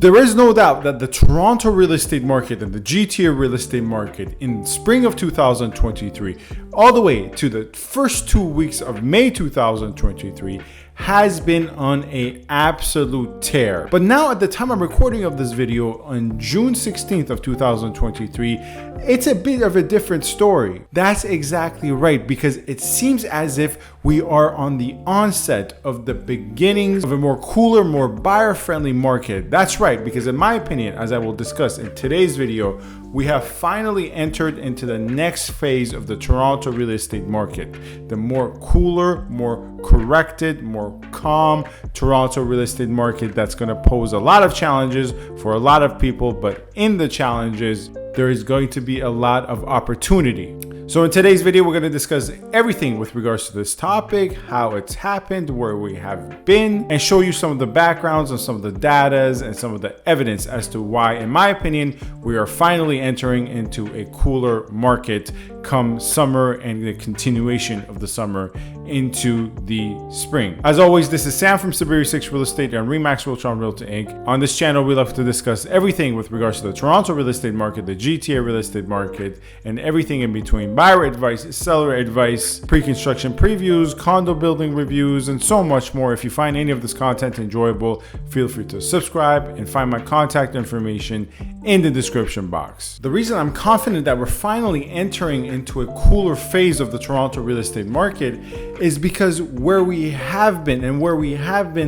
There is no doubt that the Toronto real estate market and the GTA real estate market in spring of 2023, all the way to the first 2 weeks of May 2023, has been on an absolute tear. But now at the time I'm recording of this video on June 16th of 2023, it's a bit of a different story. That's exactly right, because it seems as if we are on the onset of the beginnings of a more cooler, more buyer-friendly market. That's right, because in my opinion, as I will discuss in today's video, we have finally entered into the next phase of the Toronto real estate market. The more cooler, more corrected, more calm Toronto real estate market that's going to pose a lot of challenges for a lot of people, but in the challenges, there is going to be a lot of opportunity. So in today's video, we're going to discuss everything with regards to this topic, how it's happened, where we have been, and show you some of the backgrounds and some of the data and some of the evidence as to why, in my opinion, we are finally entering into a cooler market come summer and the continuation of the summer into the spring. As always, this is Sam from SaberiSixRealEstate and Remax Realty Realty Inc. On this channel, we love to discuss everything with regards to the Toronto real estate market, the GTA real estate market, and everything in between. Buyer advice, seller advice, pre-construction previews, condo building reviews, and so much more. If you find any of this content enjoyable, feel free to subscribe and find my contact information in the description box. The reason I'm confident that we're finally entering into a cooler phase of the Toronto real estate market is because where we have been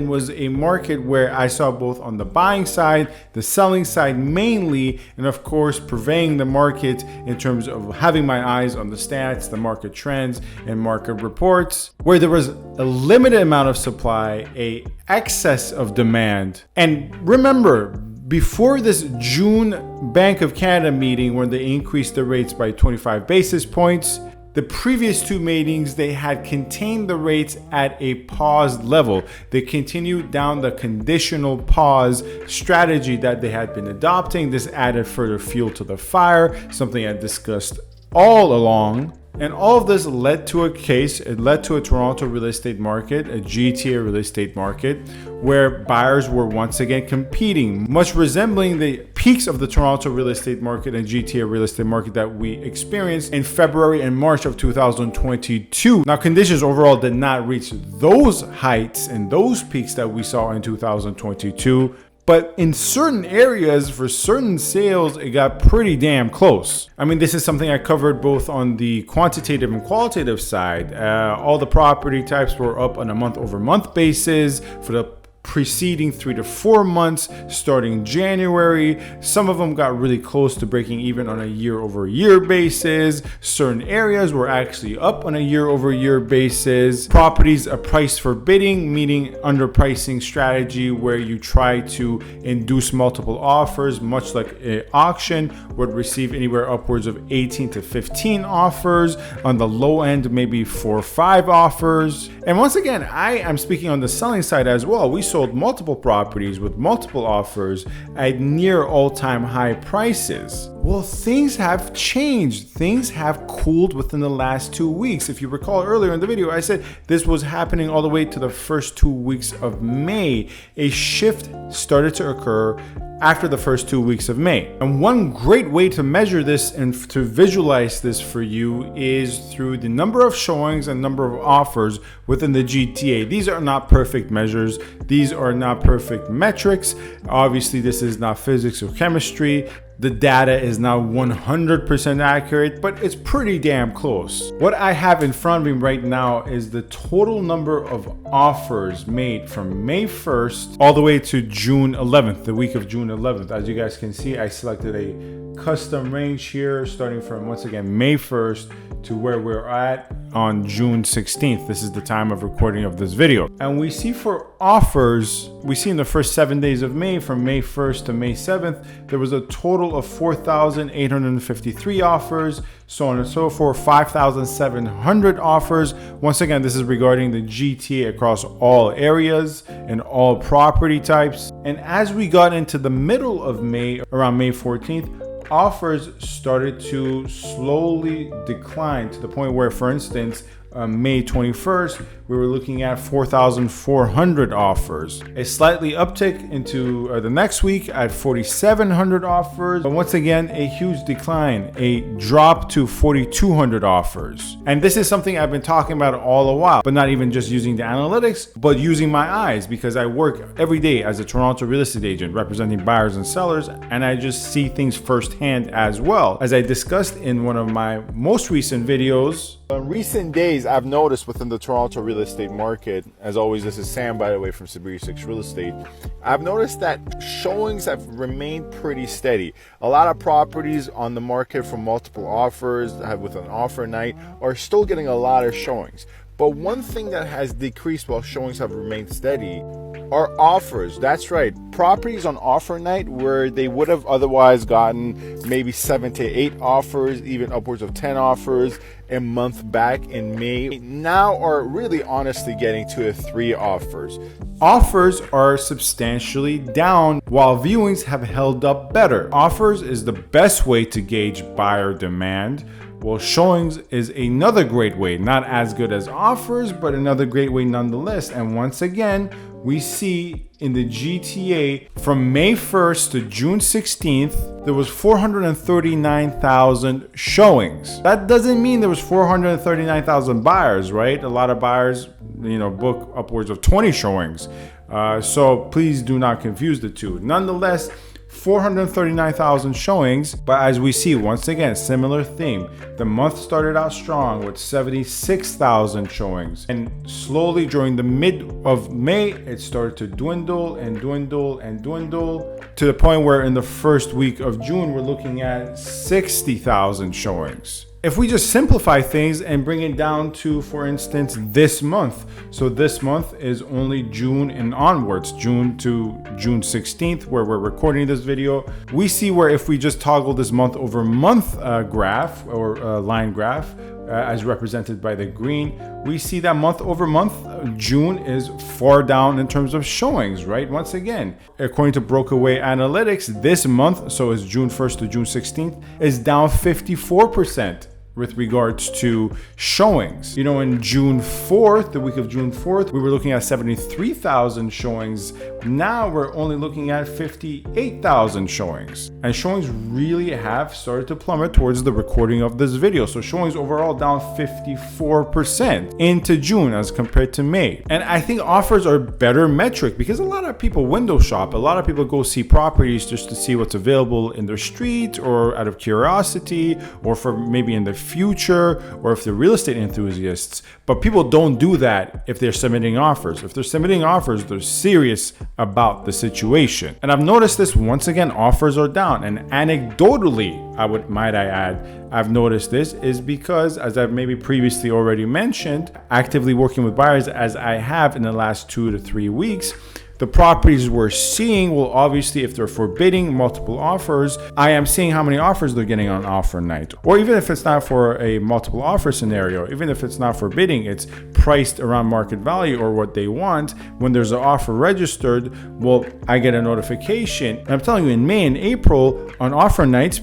was a market where I saw both on the buying side, the selling side mainly, and of course purveying the market in terms of having my eyes on the stats, the market trends, and market reports, where there was a limited amount of supply, a excess of demand. And remember, before this June Bank of Canada meeting when they increased the rates by 25 basis points, the previous two meetings, they had contained the rates at a paused level. They continued down the conditional pause strategy that they had been adopting. This added further fuel to the fire, something I discussed all along. And all of this led to a case, it led to a Toronto real estate market, a GTA real estate market, where buyers were once again competing, much resembling the peaks of the Toronto real estate market and GTA real estate market that we experienced in February and March of 2022. Now, conditions overall did not reach those heights and those peaks that we saw in 2022. But in certain areas, for certain sales, it got pretty damn close. I mean, this is something I covered both on the quantitative and qualitative side. All the property types were up on a month-over-month basis for the preceding 3 to 4 months starting January. Some of them got really close to breaking even on a year-over-year basis. Certain areas were actually up on a year-over-year basis. Properties are priced for bidding, meaning underpricing strategy where you try to induce multiple offers, much like an auction would receive anywhere upwards of 18 to 15 offers. On the low end, maybe 4 or 5 offers. And once again, I am speaking on the selling side as well. We sold multiple properties with multiple offers at near all-time high prices. Well, things have changed. Things have cooled within the last 2 weeks. If you recall earlier in the video, I said this was happening all the way to the first 2 weeks of May. A shift started to occur after the first 2 weeks of May. And one great way to measure this and to visualize this for you is through the number of showings and number of offers within the GTA. These are not perfect measures. These are not perfect metrics. Obviously, this is not physics or chemistry. The data is not 100% accurate, but it's pretty damn close. What I have in front of me right now is the total number of offers made from May 1st all the way to June 11th, the week of June 11th. As you guys can see, I selected a custom range here, starting from, once again, May 1st to where we're at on June 16th. This is the time of recording of this video. And we see for offers, we see in the first 7 days of May, from May 1st to May 7th, there was a total of 4,853 offers, so on and so forth, 5,700 offers. Once again, this is regarding the GTA across all areas and all property types. And as we got into the middle of May, around May 14th, offers started to slowly decline to the point where, for instance, May 21st, we were looking at 4,400 offers. A slightly uptick into the next week at 4,700 offers. But once again, a huge decline, a drop to 4,200 offers. And this is something I've been talking about all a while, but not even just using the analytics, but using my eyes, because I work every day as a Toronto real estate agent representing buyers and sellers, and I just see things firsthand as well. As I discussed in one of my most recent videos, in recent days, I've noticed within the Toronto real estate market, as always, this is Sam, by the way, from SaberiSixRealEstate. I've noticed that showings have remained pretty steady. A lot of properties on the market from multiple offers with an offer night are still getting a lot of showings. But one thing that has decreased while showings have remained steady are offers. That's right. Properties on offer night where they would have otherwise gotten maybe 7 to 8 offers, even upwards of 10 offers a month back in May, now are really honestly getting to 3 offers. Offers are substantially down while viewings have held up better. Offers is the best way to gauge buyer demand. Well, showings is another great way, not as good as offers, but another great way nonetheless. And once again, we see in the GTA from May 1st to June 16th, there was 439,000 showings. That doesn't mean there was 439,000 buyers, right? A lot of buyers, book upwards of 20 showings. So please do not confuse the two. Nonetheless, 439,000 showings, but as we see, once again, similar theme. The month started out strong with 76,000 showings, and slowly during the mid of May, it started to dwindle and dwindle and dwindle to the point where in the first week of June, we're looking at 60,000 showings. If we just simplify things and bring it down to, for instance, this month. So this month is only June and onwards, June to June 16th, where we're recording this video. We see where if we just toggle this month over month graph or line graph, as represented by the green, we see that month over month, June is far down in terms of showings, right? Once again, according to Brokaway Analytics, this month, so it's June 1st to June 16th, is down 54%. With regards to showings. In June 4th, the week of June 4th, we were looking at 73,000 showings. Now we're only looking at 58,000 showings. And showings really have started to plummet towards the recording of this video. So showings overall down 54% into June as compared to May. And I think offers are a better metric because a lot of people window shop. A lot of people go see properties just to see what's available in their street or out of curiosity or for maybe in the future, or if they're real estate enthusiasts. But people don't do that if they're submitting offers. If they're submitting offers, they're serious about the situation. And I've noticed this once again, offers are down. And anecdotally, might I add, I've noticed this is because, as I've maybe previously already mentioned, actively working with buyers as I have in the last 2 to 3 weeks, the properties we're seeing will obviously, if they're forbidding multiple offers, I am seeing how many offers they're getting on offer night. Or even if it's not for a multiple offer scenario, even if it's not forbidding, it's priced around market value or what they want. When there's an offer registered, well, I get a notification. And I'm telling you, in May and April, on offer nights,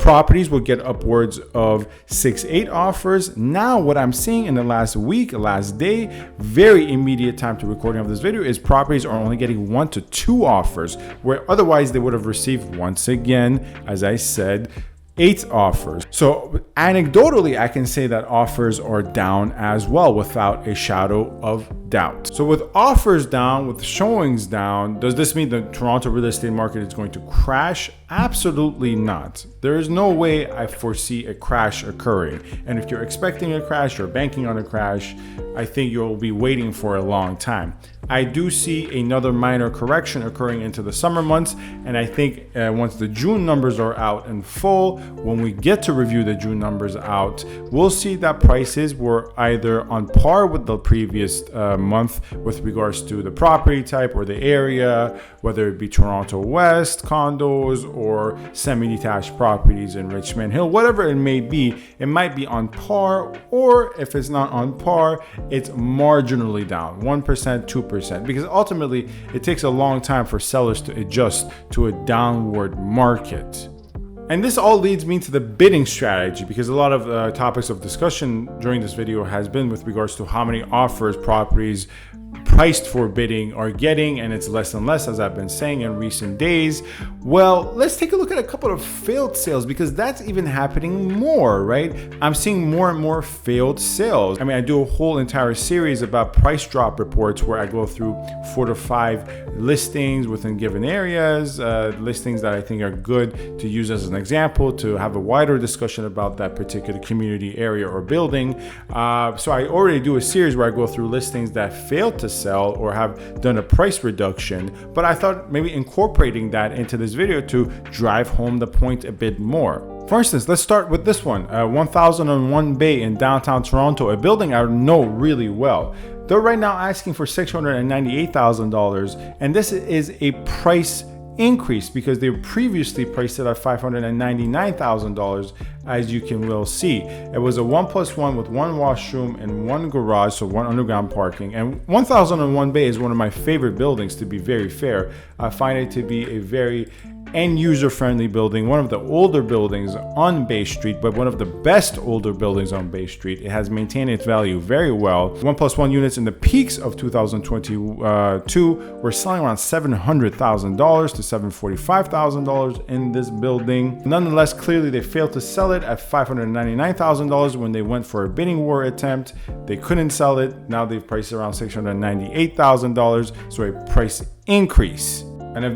properties will get upwards of 6-8 offers. Now what I'm seeing in the last week, last day, very immediate time to recording of this video, is properties are only getting 1 to 2 offers, where otherwise they would have received, once again, as I said, 8 offers. So anecdotally, I can say that offers are down as well without a shadow of doubt. So with offers down, with showings down, does this mean the Toronto real estate market is going to crash? Absolutely not. There is no way I foresee a crash occurring. And if you're expecting a crash or banking on a crash, I think you'll be waiting for a long time. I do see another minor correction occurring into the summer months, and I think once the June numbers are out in full, when we get to review the June numbers out, we'll see that prices were either on par with the previous month with regards to the property type or the area, whether it be Toronto West condos or semi-detached properties in Richmond Hill, whatever it may be, it might be on par, or if it's not on par, it's marginally down, 1%, 2%. Because ultimately, it takes a long time for sellers to adjust to a downward market. And this all leads me to the bidding strategy, because a lot of topics of discussion during this video has been with regards to how many offers properties priced for bidding are getting, and it's less and less, as I've been saying in recent days. Well, let's take a look at a couple of failed sales, because that's even happening more, right? I'm seeing more and more failed sales. I mean, I do a whole entire series about price drop reports where I go through 4 to 5 listings within given areas, listings that I think are good to use as an example to have a wider discussion about that particular community area or building. So I already do a series where I go through listings that failed to sell or have done a price reduction, but I thought maybe incorporating that into this video to drive home the point a bit more. For instance, let's start with this one, 1001 Bay in downtown Toronto, a building I know really well. They're right now asking for $698,000, and this is a price increase because they previously priced it at $599,000, as you can well see. It was a 1+1 with 1 washroom and 1 garage, so 1 underground parking. And 1001 Bay is one of my favorite buildings, to be very fair. I find it to be a very and user-friendly building, one of the older buildings on Bay Street, but one of the best older buildings on Bay Street. It has maintained its value very well. 1+1 units in the peaks of 2022 were selling around $700,000 to $745,000 in this building. Nonetheless, clearly they failed to sell it at $599,000 when they went for a bidding war attempt. They couldn't sell it. Now they've priced around $698,000, so a price increase. And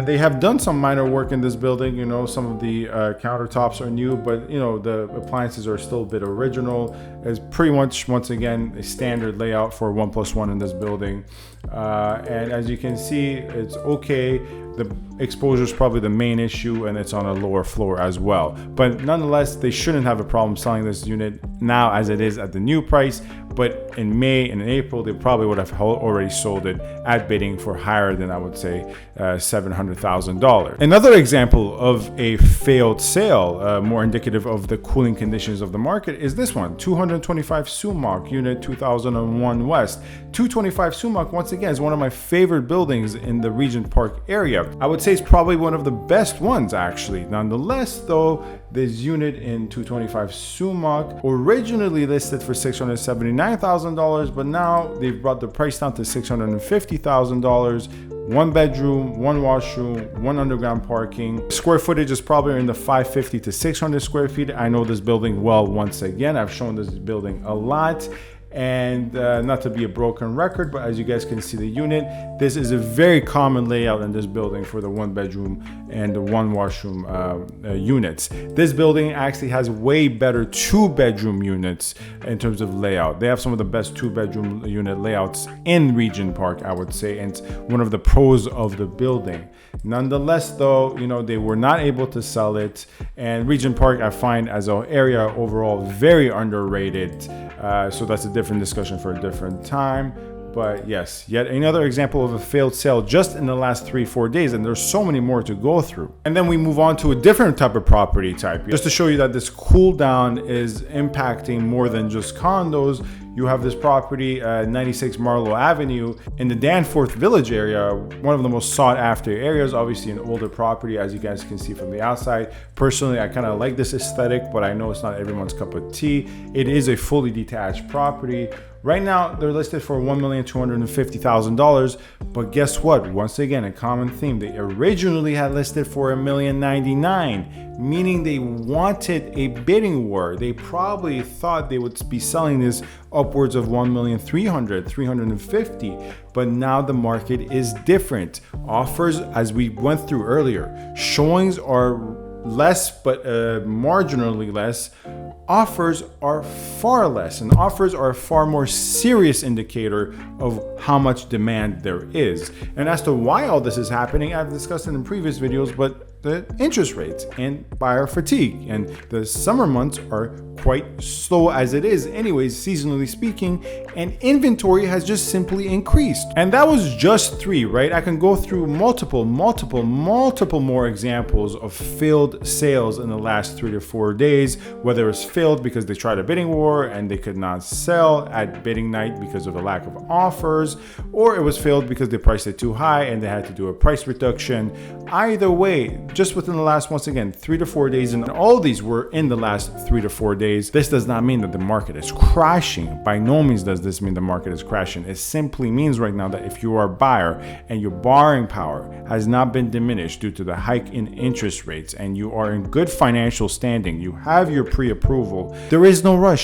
they have done some minor work in this building. You know, some of the countertops are new, but you know, the appliances are still a bit original. It's pretty much, once again, a standard layout for 1+1 in this building. And as you can see, it's okay. The exposure is probably the main issue, and it's on a lower floor as well. But nonetheless, they shouldn't have a problem selling this unit now as it is at the new price. But in May and in April, they probably would have already sold it at bidding for higher than, I would say, $700,000. Another example of a failed sale, more indicative of the cooling conditions of the market, is this one, 225 Sumac, Unit 2001 West. 225 Sumac, once again, is one of my favorite buildings in the Regent Park area. I would say it's probably one of the best ones, actually. Nonetheless, though, this unit in 225 Sumac originally listed for $679,000, but now they've brought the price down to $650,000. 1 bedroom, 1 washroom, 1 underground parking. Square footage is probably in the 550 to 600 square feet. I know this building well. Once again, I've shown this building a lot. And not to be a broken record, but as you guys can see the unit, this is a very common layout in this building for the 1 bedroom and the 1 washroom units. This building actually has way better 2 bedroom units in terms of layout. They have some of the best 2 bedroom unit layouts in Regent Park, I would say, and it's one of the pros of the building. Nonetheless, though, you know, they were not able to sell it, and Regent Park I find as an area overall very underrated. So that's a different discussion for a different time. But yes, yet another example of a failed sale just in the last 3-4 days, and there's so many more to go through. And then we move on to a different type of property type, just to show you that this cool down is impacting more than just condos. You have this property, 96 Marlowe Avenue in the Danforth Village area, one of the most sought after areas, obviously an older property, as you guys can see from the outside. Personally, I kind of like this aesthetic, but I know it's not everyone's cup of tea. It is a fully detached property. Right now, they're listed for $1,250,000, but guess what? Once again, a common theme. They originally had listed for $1,099,000, meaning they wanted a bidding war. They probably thought they would be selling this upwards of $1,300,000, $350,000, but now the market is different. Offers, as we went through earlier, showings are less, but marginally less. Offers are far less, and offers are a far more serious indicator of how much demand there is. And as to why all this is happening, I've discussed it in previous videos, but the interest rates and buyer fatigue, and the summer months are quite slow as it is anyways, seasonally speaking, and inventory has just simply increased. And that was just 3, right? I can go through multiple more examples of failed sales in the last 3 to 4 days, whether it's failed because they tried a bidding war and they could not sell at bidding night because of the lack of offers, or it was failed because they priced it too high and they had to do a price reduction. Either way, just within the last, once again, 3 to 4 days, and all these were in the last 3 to 4 days. This does not mean that the market is crashing. By no means does this mean the market is crashing. It simply means right now that if you are a buyer and your borrowing power has not been diminished due to the hike in interest rates and you are in good financial standing, you have your pre-approval, there is no rush.